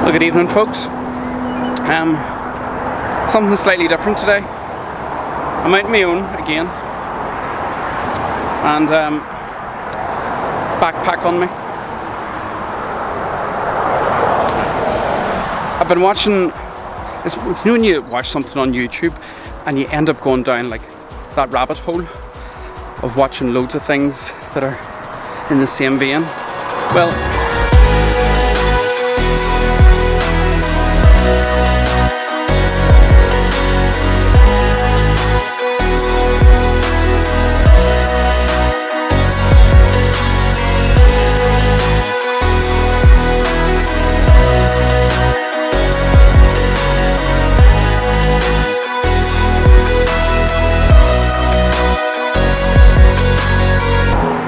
Well, good evening, folks. Something slightly different today. I'm out on my own again, and backpack on me. I've been watching this. You know when you watch something on YouTube and you end up going down like that rabbit hole of watching loads of things that are in the same vein? Well,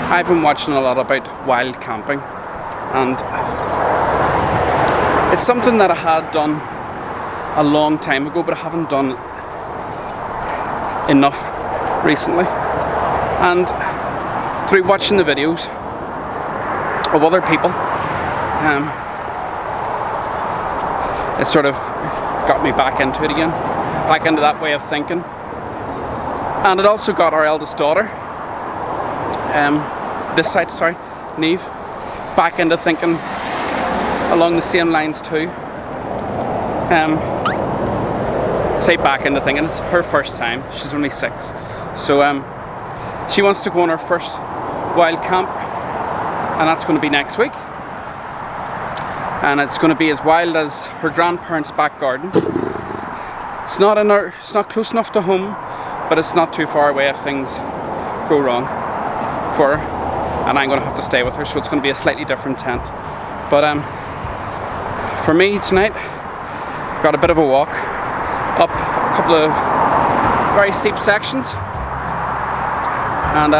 I've been watching a lot about wild camping, and it's something that I had done a long time ago, but I haven't done enough recently. And through watching the videos of other people, it sort of got me back into it again, back into that way of thinking. And it also got our eldest daughter, Neve, back into thinking along the same lines too. Say back into thinking, it's her first time, she's only 6. So she wants to go on her first wild camp, and that's going to be next week. And it's going to be as wild as her grandparents' back garden. It's not close enough to home, but it's not too far away if things go wrong for her. And I'm going to have to stay with her, so it's going to be a slightly different tent. But for me tonight, I've got a bit of a walk up a couple of very steep sections, and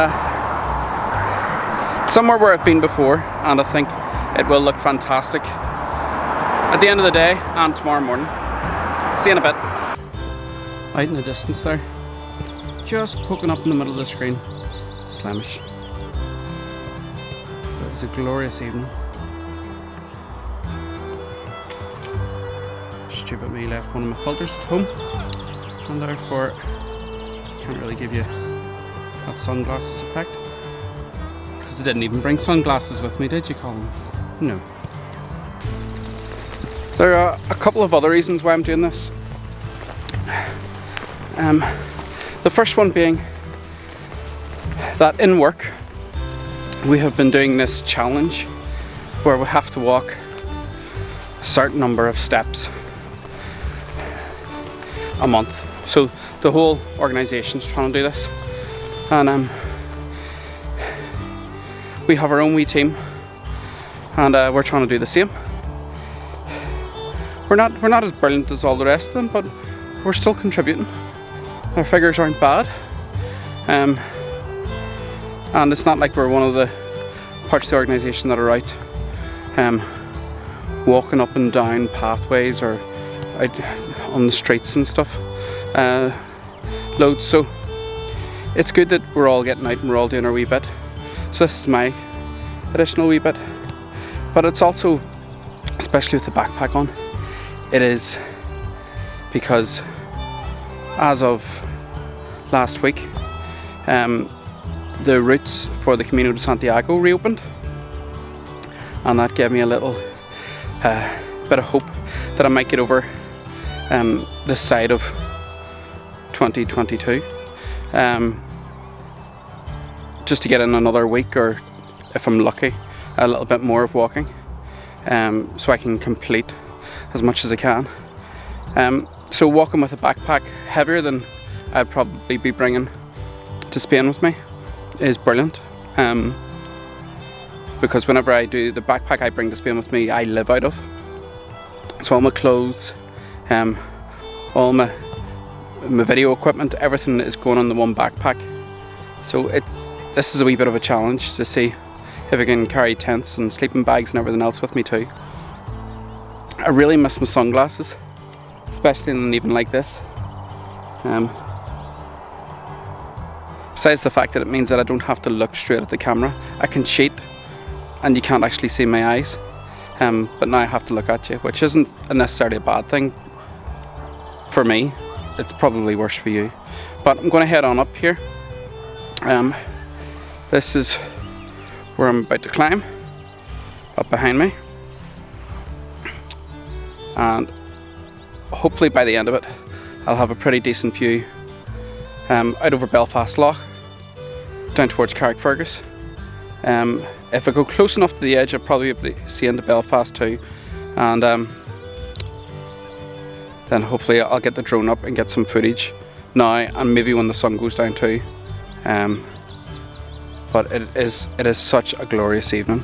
somewhere where I've been before, and I think it will look fantastic at the end of the day and tomorrow morning. See you in a bit. Out in the distance there, just poking up in the middle of the screen, Slemish. It's a glorious evening. Stupid me, left one of my filters at home, and therefore can't really give you that sunglasses effect, because I didn't even bring sunglasses with me, did you, Colm? No. There are a couple of other reasons why I'm doing this. The first one being that in work we have been doing this challenge where we have to walk a certain number of steps a month. So the whole organisation's trying to do this, and we have our own wee team, and we're trying to do the same. We're not as brilliant as all the rest of them, but we're still contributing. Our figures aren't bad. And it's not like we're one of the parts of the organisation that are out walking up and down pathways or out on the streets and stuff loads. So it's good that we're all getting out and we're all doing our wee bit. So this is my additional wee bit. But it's also, especially with the backpack on, it is because as of last week, the routes for the Camino de Santiago reopened, and that gave me a little bit of hope that I might get over this side of 2022, just to get in another week, or if I'm lucky, a little bit more of walking, so I can complete as much as I can. So walking with a backpack heavier than I'd probably be bringing to Spain with me is brilliant, because whenever I do the backpack I bring to Spain with me, I live out of. So all my clothes, all my video equipment, everything is going on the one backpack. So this is a wee bit of a challenge to see if I can carry tents and sleeping bags and everything else with me too. I really miss my sunglasses, especially in an evening like this. Besides the fact that it means that I don't have to look straight at the camera, I can cheat and you can't actually see my eyes. but now I have to look at you, which isn't necessarily a bad thing for me. It's probably worse for you. But I'm going to head on up here. This is where I'm about to climb, up behind me. And hopefully by the end of it, I'll have a pretty decent view out over Belfast Lough, down towards Carrickfergus. If I go close enough to the edge, I'll probably be able to see into Belfast too. And then hopefully I'll get the drone up and get some footage now, and maybe when the sun goes down too. But it is such a glorious evening.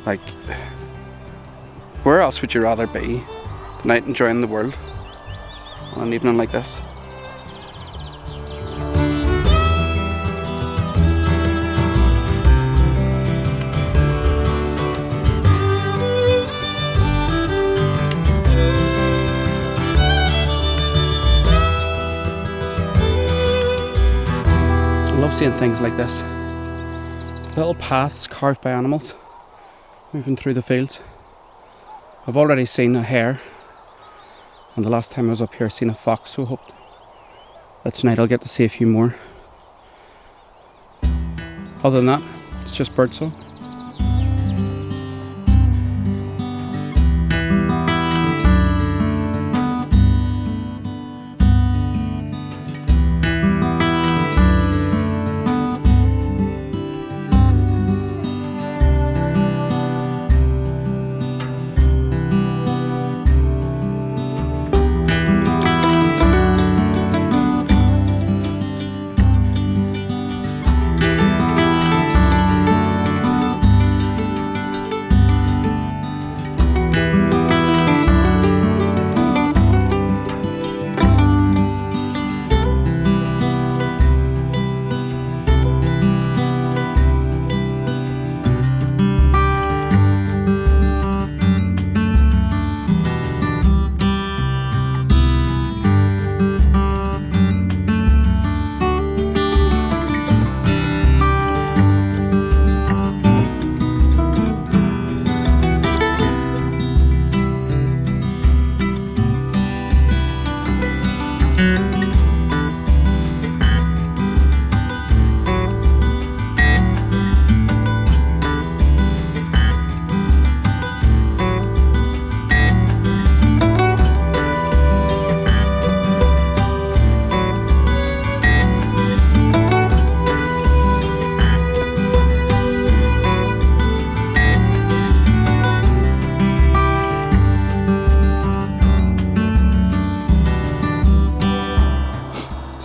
Like, where else would you rather be than out enjoying the world on an evening like this? I love seeing things like this. Little paths carved by animals moving through the fields. I've already seen a hare, and the last time I was up here I seen a fox, so I hope that tonight I'll get to see a few more. Other than that, it's just birdsong.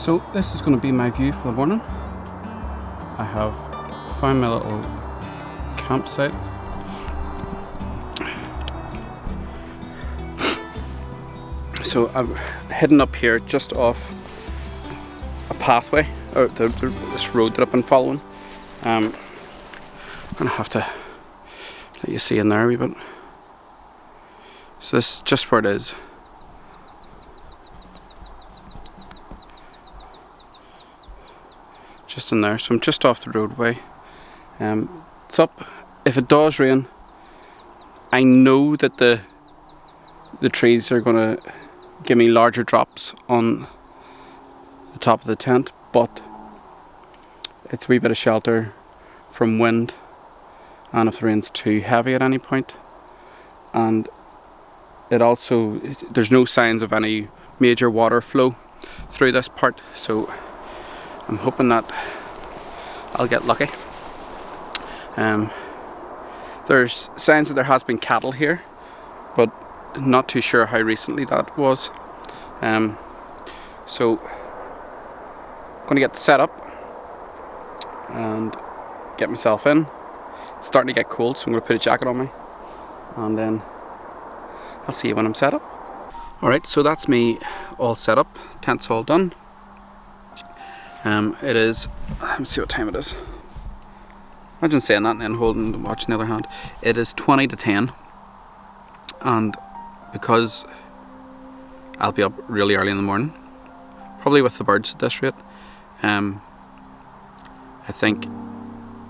So this is going to be my view for the morning. I have found my little campsite. So I'm heading up here just off a pathway, or this road that I've been following. I'm going to have to let you see in there a wee bit. So this is just where it is. Just in there, so I'm just off the roadway. It's up. If it does rain, I know that the trees are going to give me larger drops on the top of the tent, but it's a wee bit of shelter from wind, and if the rain's too heavy at any point. And it also, there's no signs of any major water flow through this part, so I'm hoping that I'll get lucky. There's signs that there has been cattle here, but not too sure how recently that was. So I'm going to get set up and get myself in. It's starting to get cold, so I'm going to put a jacket on me, and then I'll see you when I'm set up. Alright, so that's me all set up. Tent's all done. It is, let me see what time it is. Imagine saying that and then holding the watch in the other hand. It is 20 to 10, and because I'll be up really early in the morning, probably with the birds at this rate, I think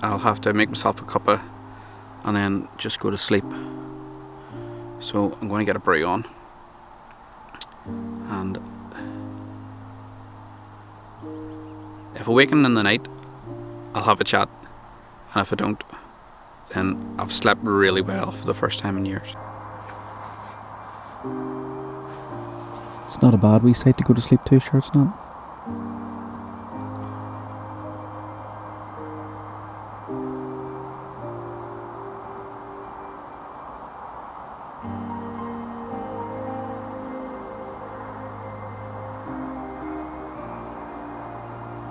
I'll have to make myself a cuppa and then just go to sleep So I'm going to get a brew on, and if I waken in the night, I'll have a chat, and if I don't, then I've slept really well for the first time in years. It's not a bad wee sight to go to sleep to, sure it's not.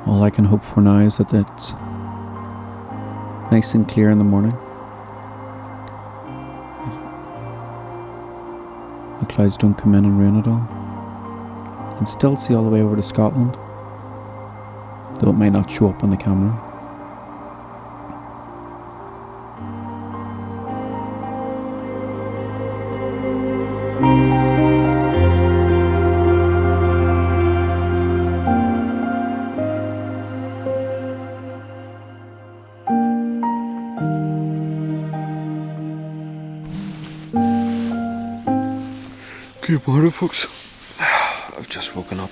All I can hope for now is that it's nice and clear in the morning. The clouds don't come in and rain at all. You can still see all the way over to Scotland, though it may not show up on the camera. Good morning, folks. I've just woken up.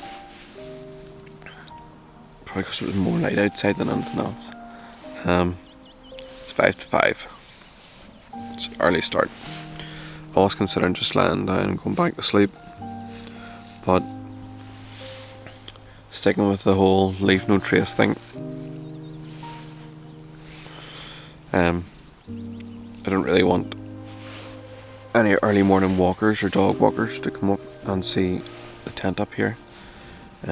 Probably because it was more light outside than anything else. It's 5 to 5. It's an early start. I was considering just lying down and going back to sleep, but sticking with the whole leave no trace thing. I don't really want any early morning walkers or dog walkers to come up and see the tent up here. So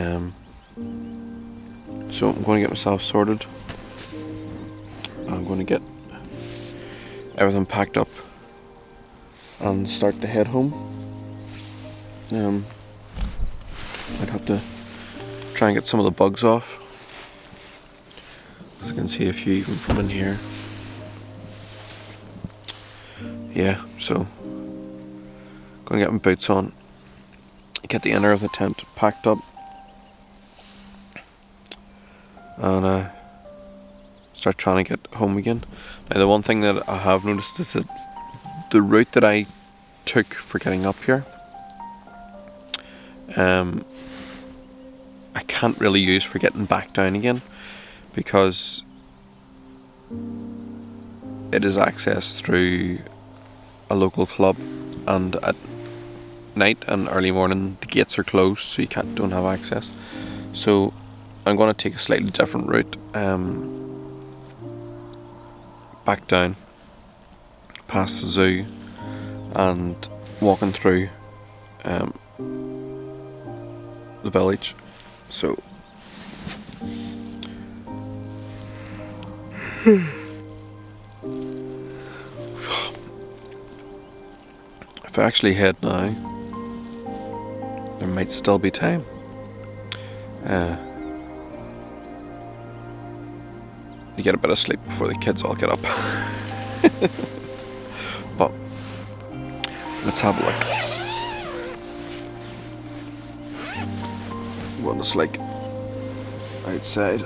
I'm going to get myself sorted. I'm going to get everything packed up and start to head home. I'd have to try and get some of the bugs off. As you can see a few even from in here. Yeah, so going to get my boots on, get the inner of the tent packed up, and start trying to get home again. Now the one thing that I have noticed is that the route that I took for getting up here, I can't really use for getting back down again, because it is accessed through a local club, and at night and early morning the gates are closed, so you don't have access. So I'm going to take a slightly different route, back down past the zoo and walking through the village. So if I actually head now, there might still be time. You get a bit of sleep before the kids all get up. But let's have a look what it's like outside.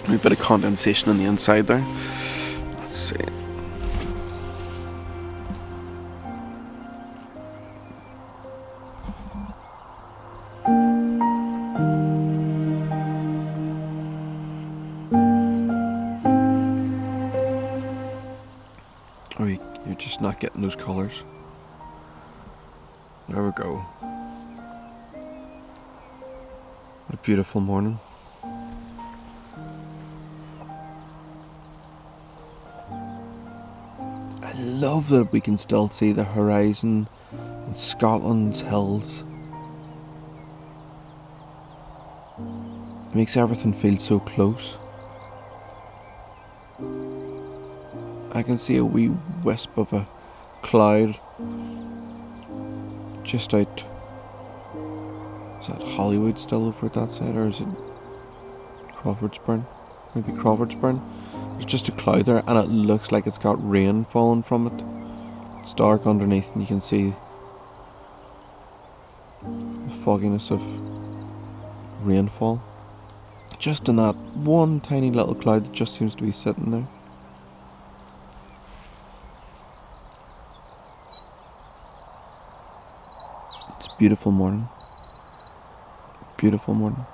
A bit of condensation on the inside there. Let's see. Oh, you're just not getting those colours. There we go. What a beautiful morning. I love that we can still see the horizon and Scotland's hills. It makes everything feel so close. I can see a wee wisp of a cloud just out. Is that Hollywood still over at that side, or is it Crawfordsburn? Maybe Crawfordsburn. There's just a cloud there, and it looks like it's got rain falling from it. It's dark underneath, and you can see the fogginess of rainfall. just in that one tiny little cloud that just seems to be sitting there. It's a beautiful morning. Beautiful morning.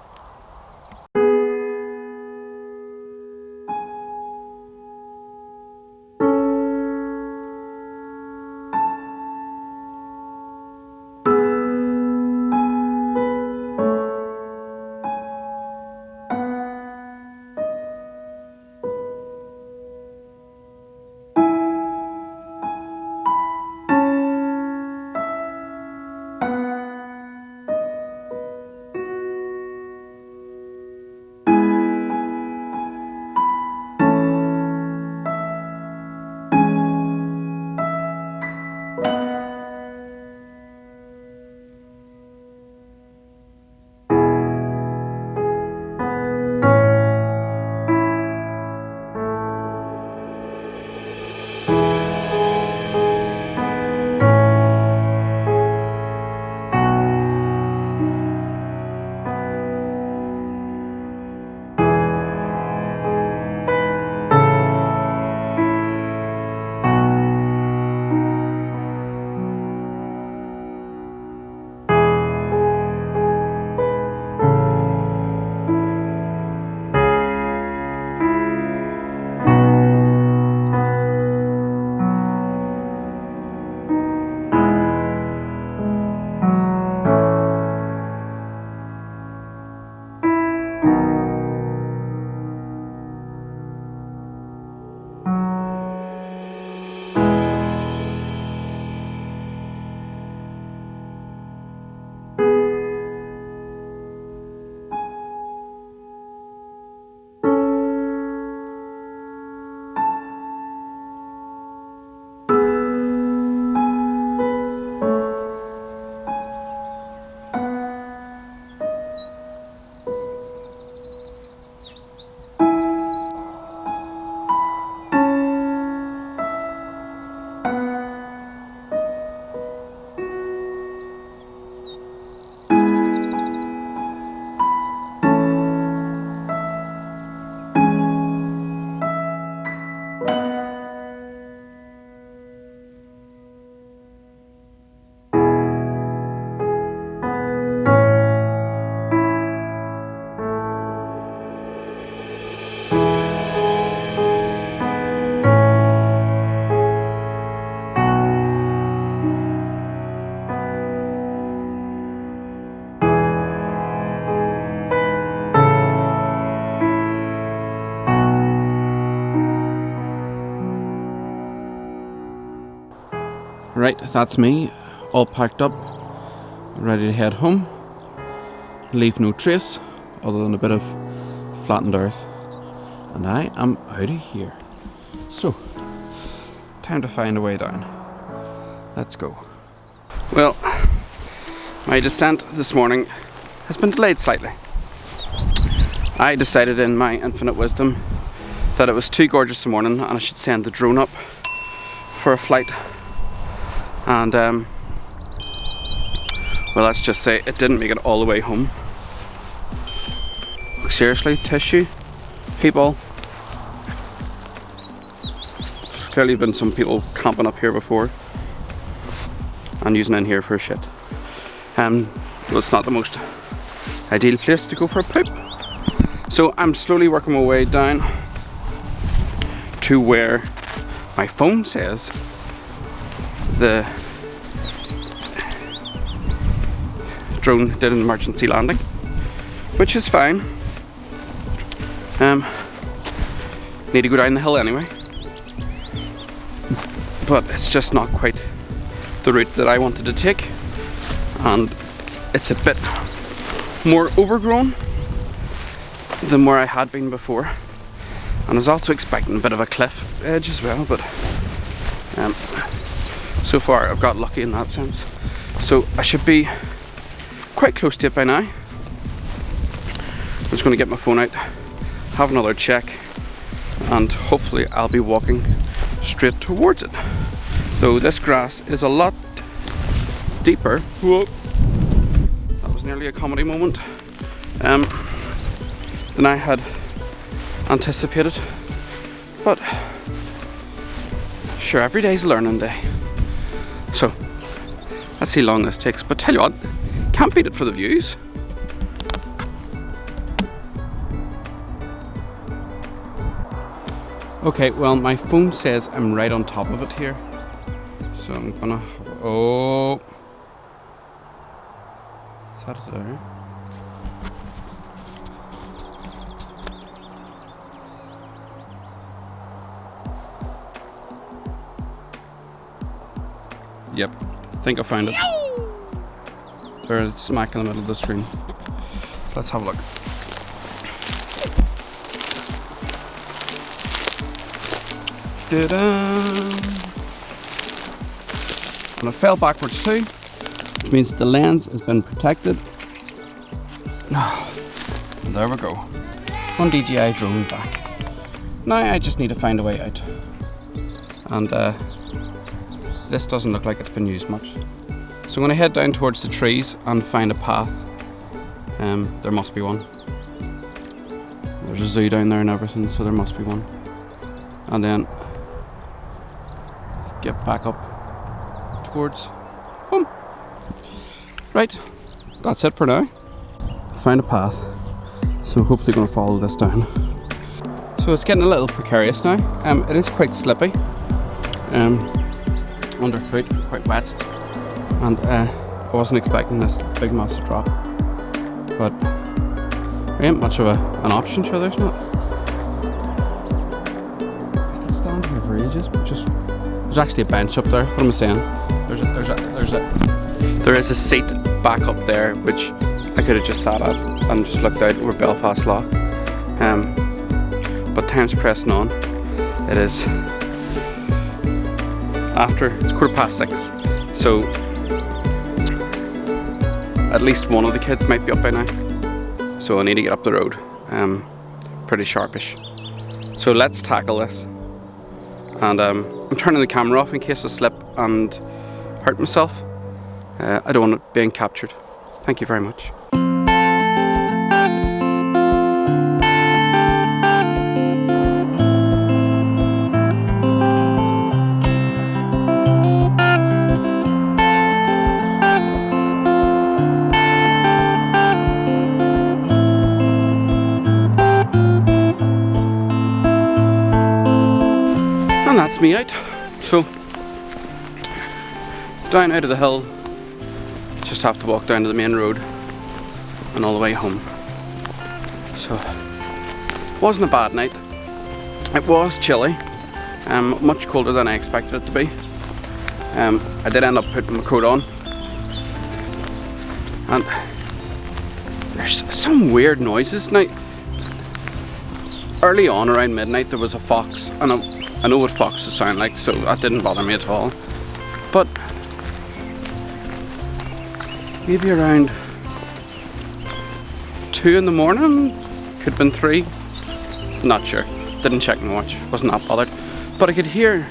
Right, that's me, all packed up, ready to head home. Leave no trace, other than a bit of flattened earth. And I am out of here. So, time to find a way down. Let's go. Well, my descent this morning has been delayed slightly. I decided in my infinite wisdom that it was too gorgeous a morning and I should send the drone up for a flight. And well, let's just say it didn't make it all the way home. Seriously, tissue, people. There's clearly been some people camping up here before and using in here for shit. Well, it's not the most ideal place to go for a poop. So I'm slowly working my way down to where my phone says the drone did an emergency landing, which is fine. Need to go down the hill anyway, but it's just not quite the route that I wanted to take, and it's a bit more overgrown than where I had been before, and I was also expecting a bit of a cliff edge as well, but so far I've got lucky in that sense. So I should be quite close to it by now. I'm just going to get my phone out, have another check, and hopefully I'll be walking straight towards it. Though this grass is a lot deeper. Whoa, that was nearly a comedy moment. than I had anticipated. But sure, every day's a learning day. So let's see how long this takes. But tell you what, can't beat it for the views. Okay, well, my phone says I'm right on top of it here. So I'm gonna, oh. Is that it there? Yep, I think I found it. There, it's smack in the middle of the screen. Let's have a look. And it fell backwards too, which means the lens has been protected. There we go. One DJI drone back. Now I just need to find a way out. And this doesn't look like it's been used much. So I'm going to head down towards the trees and find a path. There must be one. There's a zoo down there and everything, so there must be one. And then get back up towards home. Right, that's it for now. Found a path, so hopefully going to follow this down. So it's getting a little precarious now. It is quite slippy. Underfoot, quite wet, and I wasn't expecting this big massive drop. But there ain't much of an option, sure there's not. I could stand here for ages, but there's actually a bench up there. What am I saying? There is a seat back up there which I could have just sat at and just looked out over Belfast Lough. But time's pressing on. It is after 6:15, so at least one of the kids might be up by now. So I need to get up the road. Pretty sharpish. So let's tackle this. And I'm turning the camera off in case I slip and hurt myself. I don't want it being captured. Thank you very much. And that's me out. So down out of the hill, just have to walk down to the main road and all the way home. So it wasn't a bad night. It was chilly, much colder than I expected it to be. I did end up putting my coat on, and there's some weird noises. Now, early on around midnight there was a fox, and I know what foxes sound like, so that didn't bother me at all. But maybe around 2 in the morning, could have been 3, not sure, didn't check my watch, wasn't that bothered. But I could hear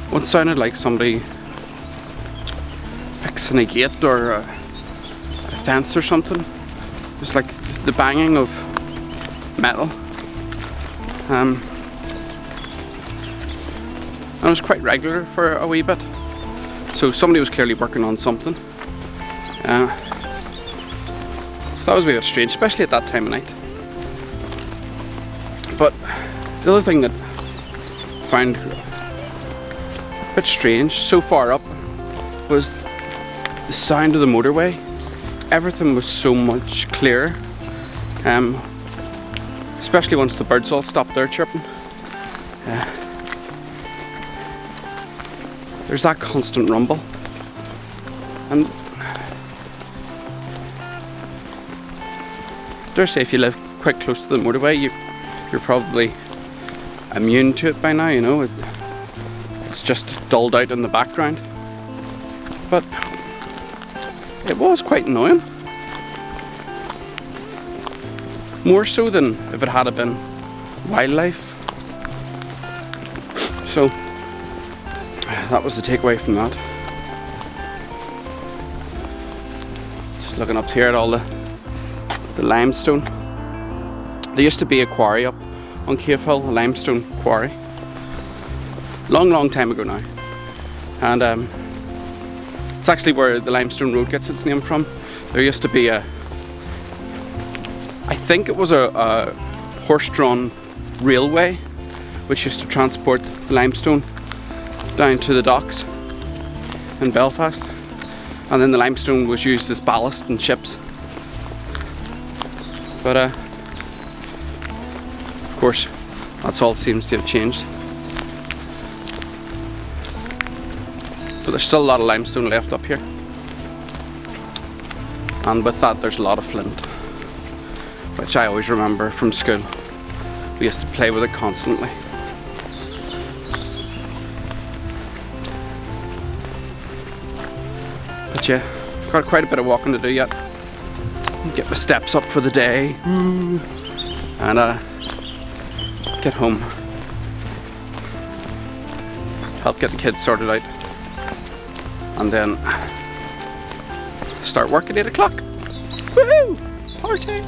what sounded like somebody fixing a gate or a fence or something. It was like the banging of metal. And it was quite regular for a wee bit. So somebody was clearly working on something. So that was a bit strange, especially at that time of night. But the other thing that I found a bit strange, so far up, was the sound of the motorway. Everything was so much clearer, especially once the birds all stopped there chirping. There's that constant rumble, and dare say if you live quite close to the motorway, you're probably immune to it by now, you know. It's just dulled out in the background, but it was quite annoying, more so than if it had been wildlife. So that was the takeaway from that. Just looking up here at all the limestone. There used to be a quarry up on Cavehill, a limestone quarry. Long time ago now. And it's actually where the limestone road gets its name from. There used to be I think it was a horse-drawn railway which used to transport limestone down to the docks in Belfast, and then the limestone was used as ballast in ships. But of course that's all seems to have changed. But there's still a lot of limestone left up here, and with that there's a lot of flint, which I always remember from school. We used to play with it constantly. But yeah, got quite a bit of walking to do yet. Get my steps up for the day, and get home. Help get the kids sorted out, and then start work at 8 o'clock. Woohoo! Party!